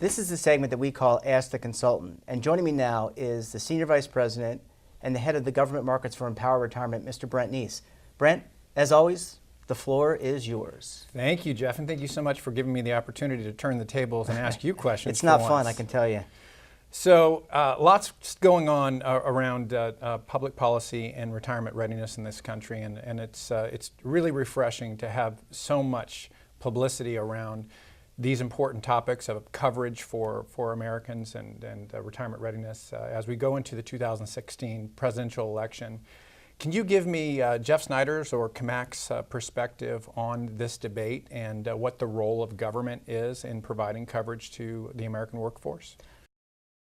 This is the segment that we call Ask the Consultant. And joining me now is the Senior Vice President and the Head of the Government Markets for Empower Retirement, Mr. Brent Neese. Brent, as always, the floor is yours. Thank you, Jeff, and thank you so much for giving me the opportunity to turn the tables and ask you questions. It's not fun, I can tell you. So lots going on around public policy and retirement readiness in this country, and it's really refreshing to have so much publicity around these important topics of coverage for Americans and retirement readiness as we go into the 2016 presidential election. Can you give me Jeff Snyder's or CAMAC's perspective on this debate and what the role of government is in providing coverage to the American workforce?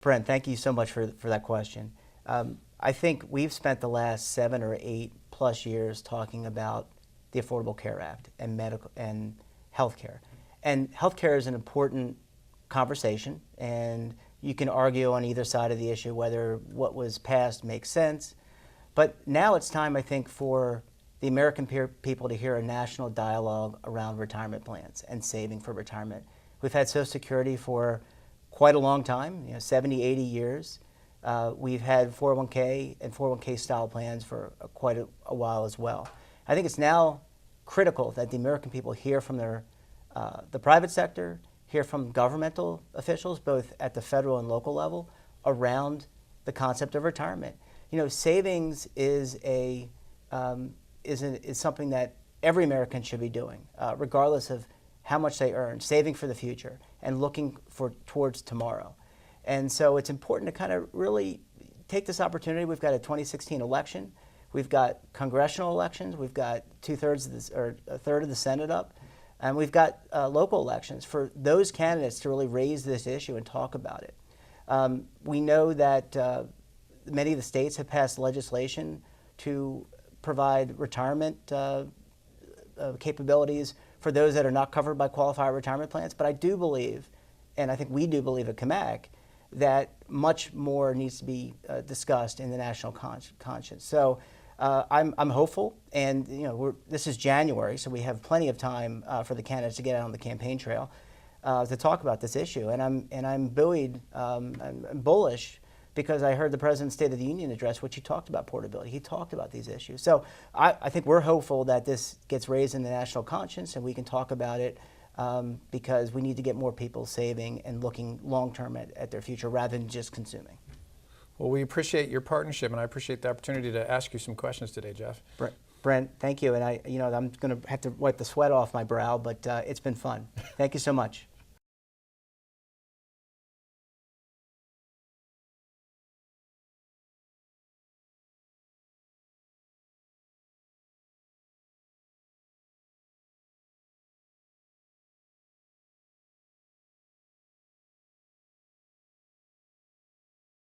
Brent, thank you so much for that question. I think we've spent the last 7 or 8+ years talking about the Affordable Care Act and medical and healthcare. And healthcare is an important conversation, and you can argue on either side of the issue whether what was passed makes sense. But now it's time, I think, for the American people to hear a national dialogue around retirement plans and saving for retirement. We've had Social Security for quite a long time, 70, 80 years. We've had 401k and 401k style plans for quite a while as well. I think it's now critical that the American people hear from the private sector, hear from governmental officials, both at the federal and local level, around the concept of retirement. Savings is something that every American should be doing, regardless of how much they earn, saving for the future and looking towards tomorrow. And so it's important to kind of really take this opportunity. We've got a 2016 election. We've got congressional elections. We've got a third of the Senate up. And we've got local elections for those candidates to really raise this issue and talk about it. We know that many of the states have passed legislation to provide retirement capabilities for those that are not covered by qualified retirement plans. But I do believe, and I think we do believe at CAMAC, that much more needs to be discussed in the national conscience. So I'm hopeful, and this is January, so we have plenty of time for the candidates to get out on the campaign trail to talk about this issue. And I'm buoyed, I'm bullish, because I heard the President's State of the Union address, which he talked about portability. He talked about these issues. So I think we're hopeful that this gets raised in the national conscience and we can talk about it because we need to get more people saving and looking long-term at their future rather than just consuming. Well, we appreciate your partnership, and I appreciate the opportunity to ask you some questions today, Jeff. Brent, thank you. And I'm going to have to wipe the sweat off my brow, but it's been fun. Thank you so much.